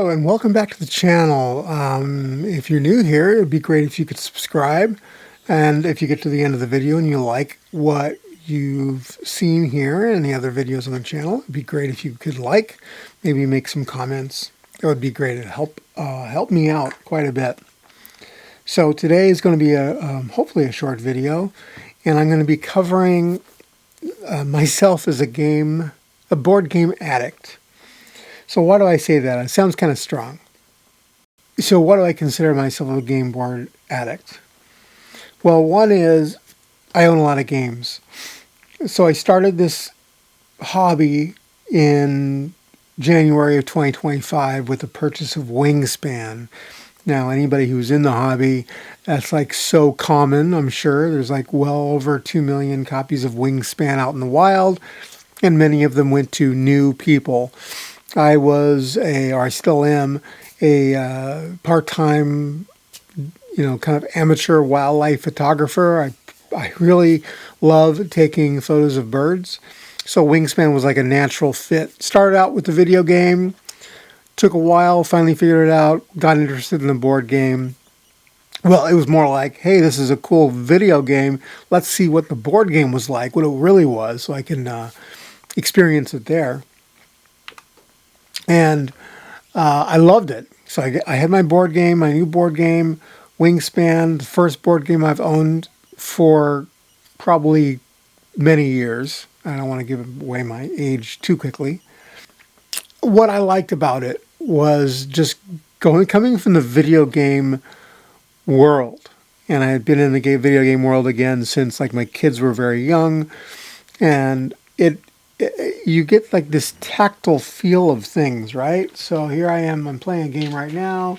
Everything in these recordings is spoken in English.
Hello and welcome back to the channel. If you're new here, it would be great if you could subscribe. And if you get to the end of the video and you like what you've seen here and the other videos on the channel, it'd be great if you could maybe make some comments. That would be great. It'd help me out quite a bit. So today is going to be hopefully a short video, and I'm going to be covering myself as a board game addict. So why do I say that? It sounds kind of strong. So why do I consider myself a game board addict? Well, one is I own a lot of games. So I started this hobby in January of 2025 with the purchase of Wingspan. Now, anybody who's in the hobby, that's like so common, I'm sure. There's like well over 2 million copies of Wingspan out in the wild, and many of them went to new people. I still am, a part-time, kind of amateur wildlife photographer. I really love taking photos of birds. So Wingspan was like a natural fit. Started out with the video game, took a while, finally figured it out, got interested in the board game. Well, it was more like, hey, this is a cool video game. Let's see what the board game was like, what it really was, so I can experience it there. And I loved it. So I had my new board game, Wingspan, the first board game I've owned for probably many years. I don't want to give away my age too quickly. What I liked about it was just coming from the video game world. And I had been in the video game world again since like my kids were very young. And you get like this tactile feel of things, right? So here I am, I'm playing a game right now,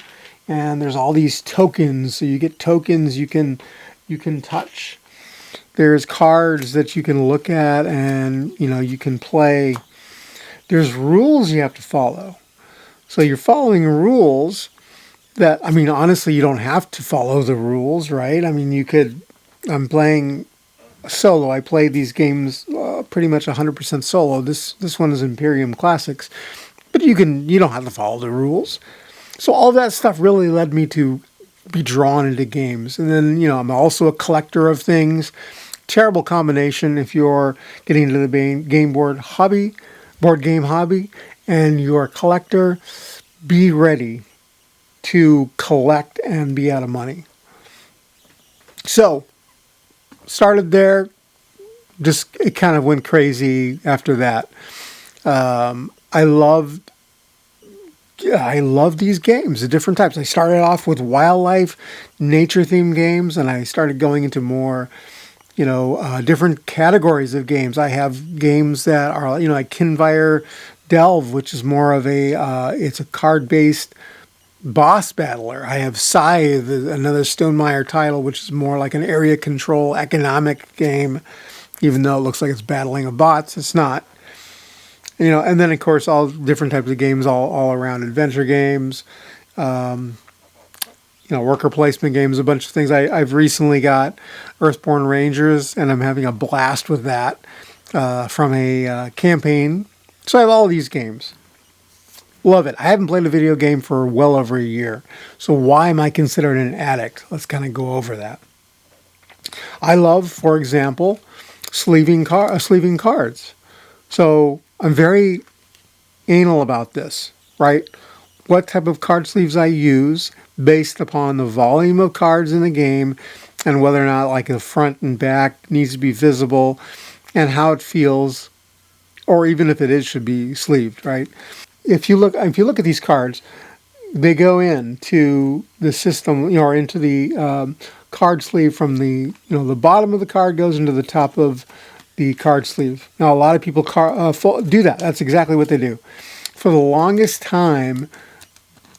and there's all these tokens. So you get tokens you can touch. There's cards that you can look at and, you can play. There's rules you have to follow. So you're following rules that, honestly, you don't have to follow the rules, right? I'm playing solo. I played these games pretty much 100% solo. This one is Imperium Classics, but you don't have to follow the rules. So all that stuff really led me to be drawn into games. And then I'm also a collector of things. Terrible combination if you're getting into the board game hobby, and you're a collector. Be ready to collect and be out of money. So started there, it kind of went crazy after that. I love these games, the different types. I started off with wildlife, nature-themed games, and I started going into more, different categories of games. I have games that are, like Kinvire Delve, which is more of it's a card-based boss battler. I have Scythe, another Stonemaier title, which is more like an area control economic game, even though it looks like it's battling of bots. It's not. And then of course all different types of games all around, adventure games, worker placement games, a bunch of things. I've recently got Earthborn Rangers, and I'm having a blast with that from a campaign. So I have all these games. Love it. I haven't played a video game for well over a year. So why am I considered an addict? Let's kind of go over that. I love, for example, sleeving cards. So I'm very anal about this, right? What type of card sleeves I use based upon the volume of cards in the game and whether or not like the front and back needs to be visible and how it feels, or even if it should be sleeved, right? If you look at these cards, they go into the system, or into the card sleeve from the bottom of the card goes into the top of the card sleeve. Now, a lot of people do that. That's exactly what they do. For the longest time,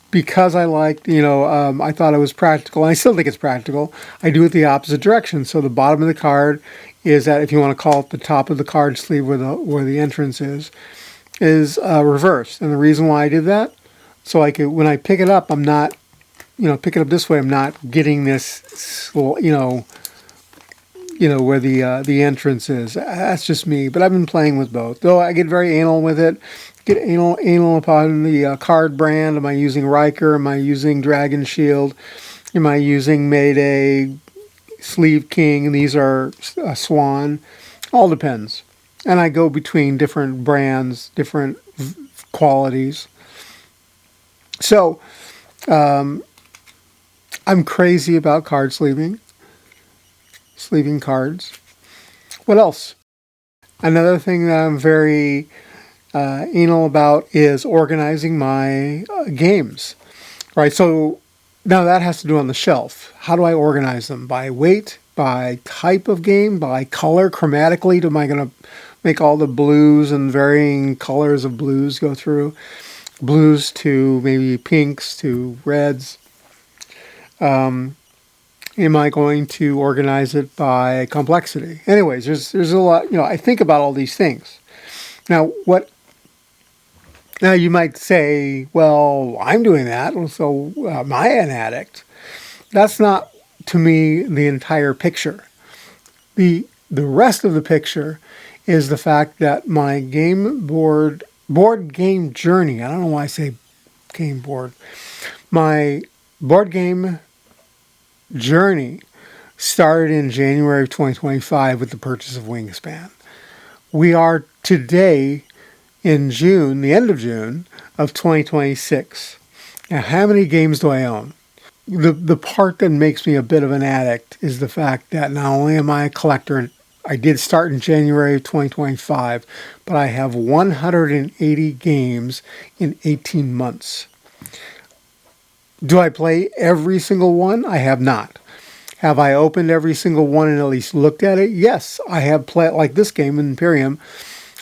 because I liked, I thought it was practical, and I still think it's practical, I do it the opposite direction. So the bottom of the card is that, if you want to call it the top of the card sleeve where the entrance is reversed. And the reason why I did that, so when I pick it up, I'm not, pick it up this way, I'm not getting this, where the entrance is. That's just me, but I've been playing with both. Though I get very anal with it. Get anal upon the card brand. Am I using Riker? Am I using Dragon Shield? Am I using Mayday, Sleeve King? These are Swan. All depends. And I go between different brands, different qualities. So I'm crazy about card sleeving cards. What else? Another thing that I'm very anal about is organizing my games. Right, so now that has to do on the shelf. How do I organize them? By weight, by type of game, by color, chromatically? Am I going to make all the blues and varying colors of blues go through? Blues to maybe pinks to reds. Am I going to organize it by complexity? Anyways, there's a lot, I think about all these things. Now you might say, well, I'm doing that, so am I an addict? That's not, to me, the entire picture. The rest of the picture is the fact that my board game journey, I don't know why I say game board, my board game journey started in January of 2025 with the purchase of Wingspan. We are today in June, the end of June of 2026. Now, how many games do I own? The part that makes me a bit of an addict is the fact that not only am I a collector, I did start in January of 2025, but I have 180 games in 18 months. Do I play every single one? I have not. Have I opened every single one and at least looked at it? Yes, I have played, like this game, Imperium.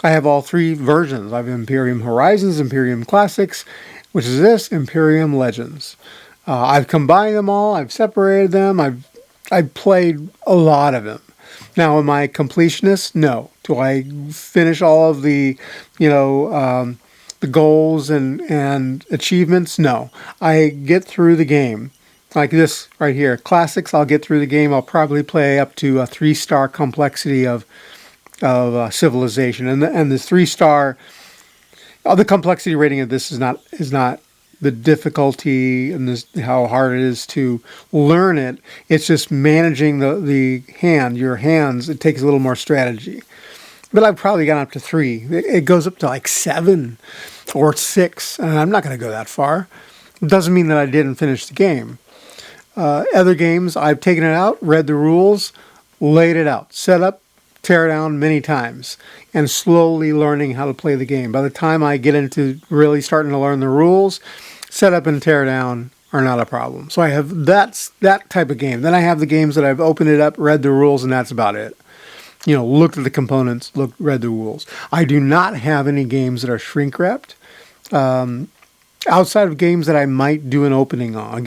I have all three versions. I have Imperium Horizons, Imperium Classics, which is this, Imperium Legends. I've combined them all. I've separated them. I've played a lot of them. Now, am I a completionist? No. Do I finish all of the, the goals and achievements? No. I get through the game. Like this right here. Classics, I'll get through the game. I'll probably play up to a 3-star complexity of civilization. And the 3-star, the complexity rating of this is not the difficulty and how hard it is to learn it. It's just managing your hands. It takes a little more strategy. But I've probably gone up to 3. It goes up to like 7 or 6. And I'm not going to go that far. It doesn't mean that I didn't finish the game. Other games, I've taken it out, read the rules, laid it out, set up, tear down many times, and slowly learning how to play the game. By the time I get into really starting to learn the rules, set up and tear down are not a problem. So I have that type of game. Then I have the games that I've opened it up, read the rules, and that's about it. Looked at the components, read the rules. I do not have any games that are shrink wrapped. Outside of games that I might do an opening on,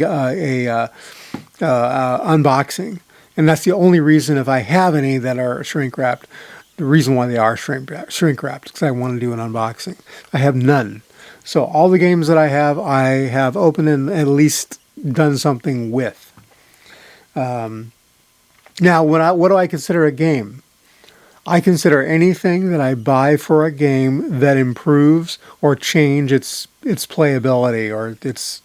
unboxing. And that's the only reason, if I have any that are shrink wrapped, the reason why they are shrink wrapped, because I want to do an unboxing. I have none. So all the games that I have opened and at least done something with. Now, what do I consider a game? I consider anything that I buy for a game that improves or change its playability or its...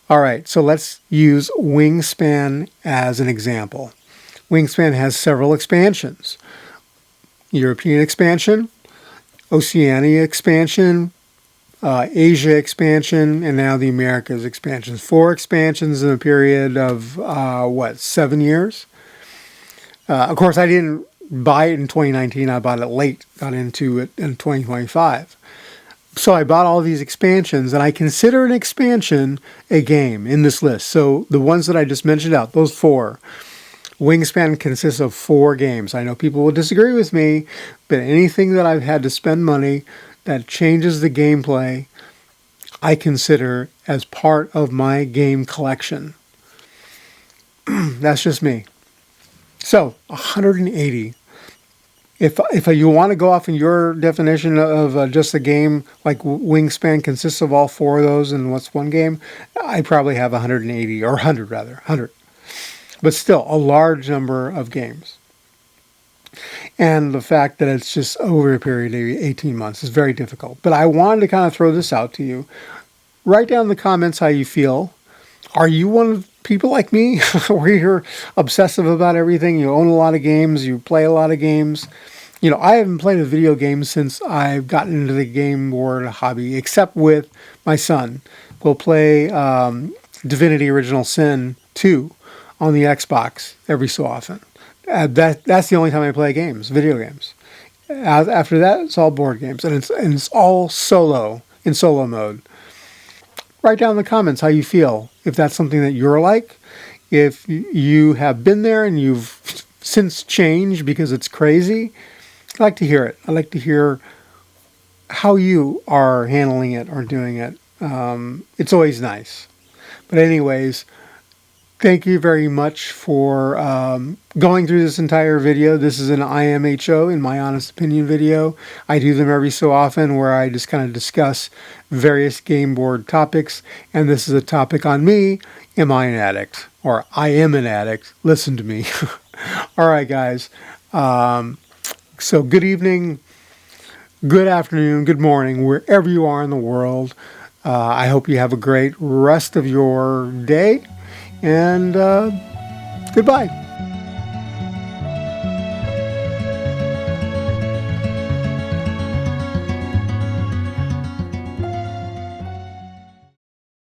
All right, so let's use Wingspan as an example. Wingspan has several expansions. European expansion, Oceania expansion, Asia expansion, and now the Americas expansions. 4 expansions in a period of, 7 years? Of course, I didn't buy it in 2019. I bought it late, got into it in 2025. So I bought all these expansions, and I consider an expansion a game in this list. So the ones that I just mentioned out, those 4. Wingspan consists of 4 games. I know people will disagree with me, but anything that I've had to spend money that changes the gameplay, I consider as part of my game collection. That's just me. So, 180. If you want to go off in your definition of just a game, like Wingspan consists of all 4 of those and what's one game, I probably have 180, or 100 rather, 100. But still, a large number of games. And the fact that it's just over a period of 18 months is very difficult. But I wanted to kind of throw this out to you. Write down in the comments how you feel. Are you one of people like me where you're obsessive about everything? You own a lot of games, you play a lot of games. You know, I haven't played a video game since I've gotten into the game board hobby, except with my son. We'll play Divinity Original Sin 2 on the Xbox every so often. That's the only time I play games, video games. After that, it's all board games, and it's all solo, in solo mode. Write down in the comments how you feel, if that's something that you're like, if you have been there and you've since changed because it's crazy. I'd like to hear it. I'd like to hear how you are handling it or doing it. It's always nice. But anyways, thank you very much for going through this entire video. This is an IMHO, in my honest opinion, video. I do them every so often where I just kind of discuss various game board topics. And this is a topic on me. Am I an addict? Or I am an addict. Listen to me. All right, guys. So good evening, good afternoon, good morning, wherever you are in the world. I hope you have a great rest of your day. And goodbye.